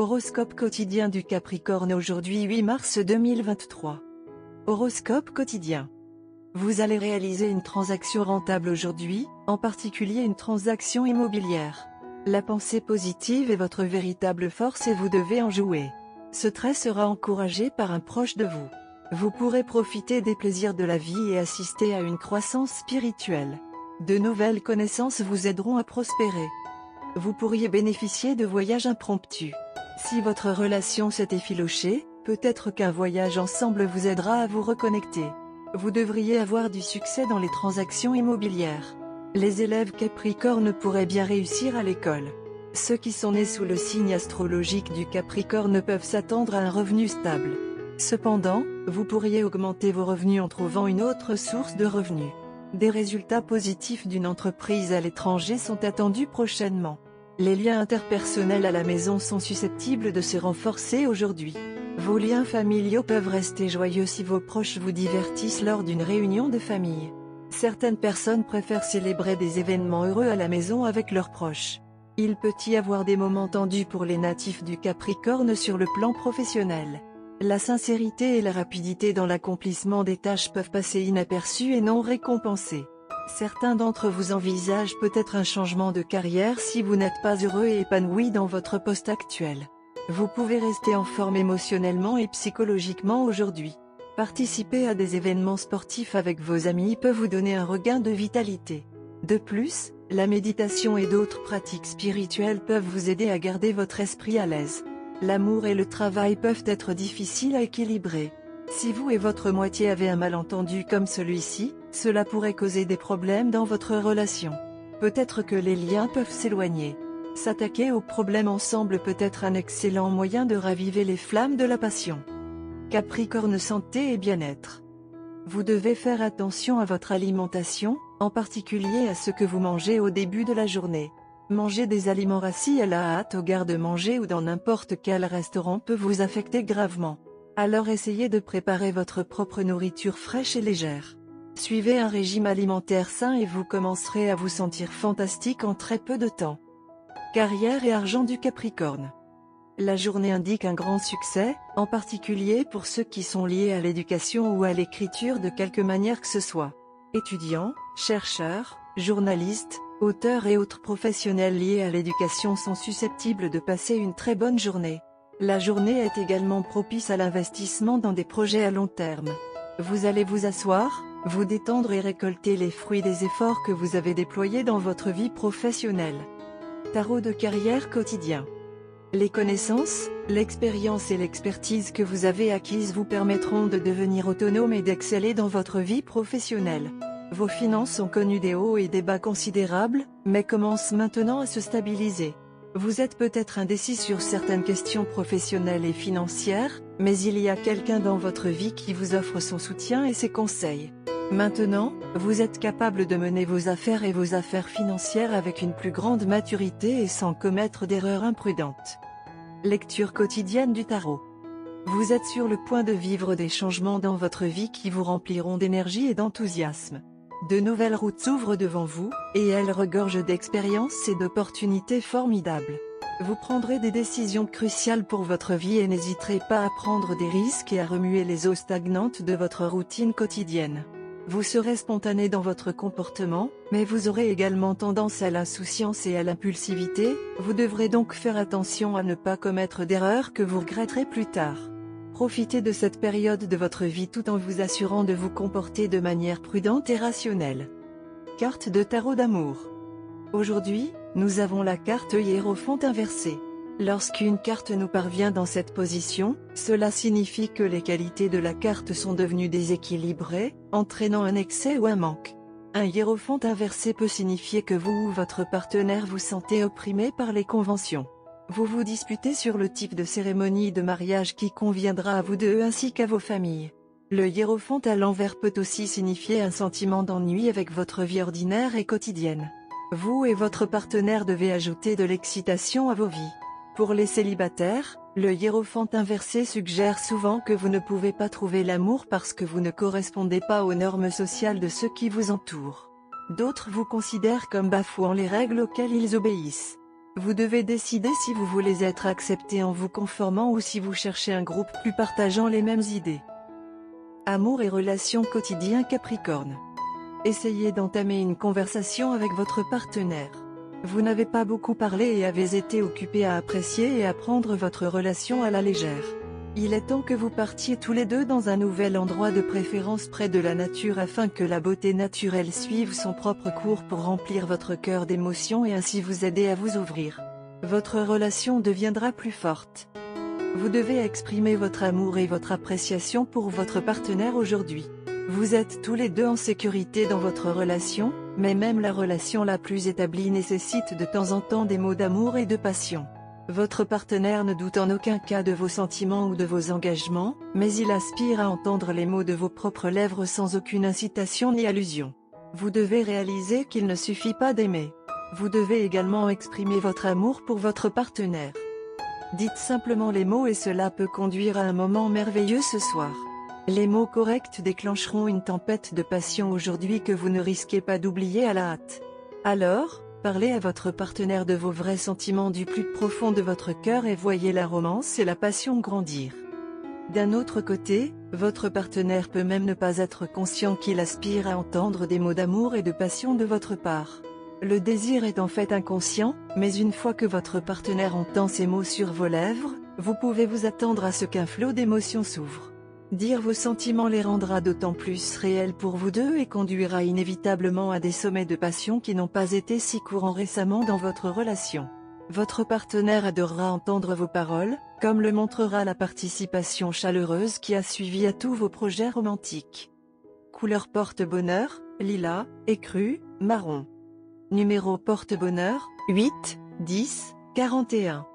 Horoscope quotidien du Capricorne aujourd'hui 8 mars 2023. Horoscope quotidien. Vous allez réaliser une transaction rentable aujourd'hui, en particulier une transaction immobilière. La pensée positive est votre véritable force et vous devez en jouer. Ce trait sera encouragé par un proche de vous. Vous pourrez profiter des plaisirs de la vie et assister à une croissance spirituelle. De nouvelles connaissances vous aideront à prospérer. Vous pourriez bénéficier de voyages impromptus. Si votre relation s'est effilochée, peut-être qu'un voyage ensemble vous aidera à vous reconnecter. Vous devriez avoir du succès dans les transactions immobilières. Les élèves Capricorne pourraient bien réussir à l'école. Ceux qui sont nés sous le signe astrologique du Capricorne peuvent s'attendre à un revenu stable. Cependant, vous pourriez augmenter vos revenus en trouvant une autre source de revenus. Des résultats positifs d'une entreprise à l'étranger sont attendus prochainement. Les liens interpersonnels à la maison sont susceptibles de se renforcer aujourd'hui. Vos liens familiaux peuvent rester joyeux si vos proches vous divertissent lors d'une réunion de famille. Certaines personnes préfèrent célébrer des événements heureux à la maison avec leurs proches. Il peut y avoir des moments tendus pour les natifs du Capricorne sur le plan professionnel. La sincérité et la rapidité dans l'accomplissement des tâches peuvent passer inaperçues et non récompensées. Certains d'entre vous envisagent peut-être un changement de carrière si vous n'êtes pas heureux et épanoui dans votre poste actuel. Vous pouvez rester en forme émotionnellement et psychologiquement aujourd'hui. Participer à des événements sportifs avec vos amis peut vous donner un regain de vitalité. De plus, la méditation et d'autres pratiques spirituelles peuvent vous aider à garder votre esprit à l'aise. L'amour et le travail peuvent être difficiles à équilibrer. Si vous et votre moitié avez un malentendu comme celui-ci, cela pourrait causer des problèmes dans votre relation. Peut-être que les liens peuvent s'éloigner. S'attaquer aux problèmes ensemble peut être un excellent moyen de raviver les flammes de la passion. Capricorne santé et bien-être. Vous devez faire attention à votre alimentation, en particulier à ce que vous mangez au début de la journée. Manger des aliments rassis à la hâte au garde-manger ou dans n'importe quel restaurant peut vous affecter gravement. Alors essayez de préparer votre propre nourriture fraîche et légère. Suivez un régime alimentaire sain et vous commencerez à vous sentir fantastique en très peu de temps. Carrière et argent du Capricorne. La journée indique un grand succès, en particulier pour ceux qui sont liés à l'éducation ou à l'écriture de quelque manière que ce soit. Étudiants, chercheurs, journalistes, auteurs et autres professionnels liés à l'éducation sont susceptibles de passer une très bonne journée. La journée est également propice à l'investissement dans des projets à long terme. Vous allez vous asseoir, vous détendre et récolter les fruits des efforts que vous avez déployés dans votre vie professionnelle. Tarot de carrière quotidien. Les connaissances, l'expérience et l'expertise que vous avez acquises vous permettront de devenir autonome et d'exceller dans votre vie professionnelle. Vos finances ont connu des hauts et des bas considérables, mais commencent maintenant à se stabiliser. Vous êtes peut-être indécis sur certaines questions professionnelles et financières, mais il y a quelqu'un dans votre vie qui vous offre son soutien et ses conseils. Maintenant, vous êtes capable de mener vos affaires et vos affaires financières avec une plus grande maturité et sans commettre d'erreurs imprudentes. Lecture quotidienne du tarot. Vous êtes sur le point de vivre des changements dans votre vie qui vous rempliront d'énergie et d'enthousiasme. De nouvelles routes s'ouvrent devant vous, et elles regorgent d'expériences et d'opportunités formidables. Vous prendrez des décisions cruciales pour votre vie et n'hésiterez pas à prendre des risques et à remuer les eaux stagnantes de votre routine quotidienne. Vous serez spontané dans votre comportement, mais vous aurez également tendance à l'insouciance et à l'impulsivité, vous devrez donc faire attention à ne pas commettre d'erreurs que vous regretterez plus tard. Profitez de cette période de votre vie tout en vous assurant de vous comporter de manière prudente et rationnelle. Carte de tarot d'amour. Aujourd'hui, nous avons la carte Hiérophante inversée. Lorsqu'une carte nous parvient dans cette position, cela signifie que les qualités de la carte sont devenues déséquilibrées, entraînant un excès ou un manque. Un hiérophante inversé peut signifier que vous ou votre partenaire vous sentez opprimé par les conventions. Vous vous disputez sur le type de cérémonie de mariage qui conviendra à vous deux ainsi qu'à vos familles. Le hiérophante à l'envers peut aussi signifier un sentiment d'ennui avec votre vie ordinaire et quotidienne. Vous et votre partenaire devez ajouter de l'excitation à vos vies. Pour les célibataires, le hiérophante inversé suggère souvent que vous ne pouvez pas trouver l'amour parce que vous ne correspondez pas aux normes sociales de ceux qui vous entourent. D'autres vous considèrent comme bafouant les règles auxquelles ils obéissent. Vous devez décider si vous voulez être accepté en vous conformant ou si vous cherchez un groupe plus partageant les mêmes idées. Amour et relations quotidiens Capricorne. Essayez d'entamer une conversation avec votre partenaire. Vous n'avez pas beaucoup parlé et avez été occupé à apprécier et à prendre votre relation à la légère. Il est temps que vous partiez tous les deux dans un nouvel endroit, de préférence près de la nature, afin que la beauté naturelle suive son propre cours pour remplir votre cœur d'émotions et ainsi vous aider à vous ouvrir. Votre relation deviendra plus forte. Vous devez exprimer votre amour et votre appréciation pour votre partenaire aujourd'hui. Vous êtes tous les deux en sécurité dans votre relation, mais même la relation la plus établie nécessite de temps en temps des mots d'amour et de passion. Votre partenaire ne doute en aucun cas de vos sentiments ou de vos engagements, mais il aspire à entendre les mots de vos propres lèvres sans aucune incitation ni allusion. Vous devez réaliser qu'il ne suffit pas d'aimer. Vous devez également exprimer votre amour pour votre partenaire. Dites simplement les mots et cela peut conduire à un moment merveilleux ce soir. Les mots corrects déclencheront une tempête de passion aujourd'hui que vous ne risquez pas d'oublier à la hâte. Alors, parlez à votre partenaire de vos vrais sentiments du plus profond de votre cœur et voyez la romance et la passion grandir. D'un autre côté, votre partenaire peut même ne pas être conscient qu'il aspire à entendre des mots d'amour et de passion de votre part. Le désir est en fait inconscient, mais une fois que votre partenaire entend ces mots sur vos lèvres, vous pouvez vous attendre à ce qu'un flot d'émotions s'ouvre. Dire vos sentiments les rendra d'autant plus réels pour vous deux et conduira inévitablement à des sommets de passion qui n'ont pas été si courants récemment dans votre relation. Votre partenaire adorera entendre vos paroles, comme le montrera la participation chaleureuse qui a suivi à tous vos projets romantiques. Couleur porte-bonheur, lilas, écru, marron. Numéro porte-bonheur, 8, 10, 41.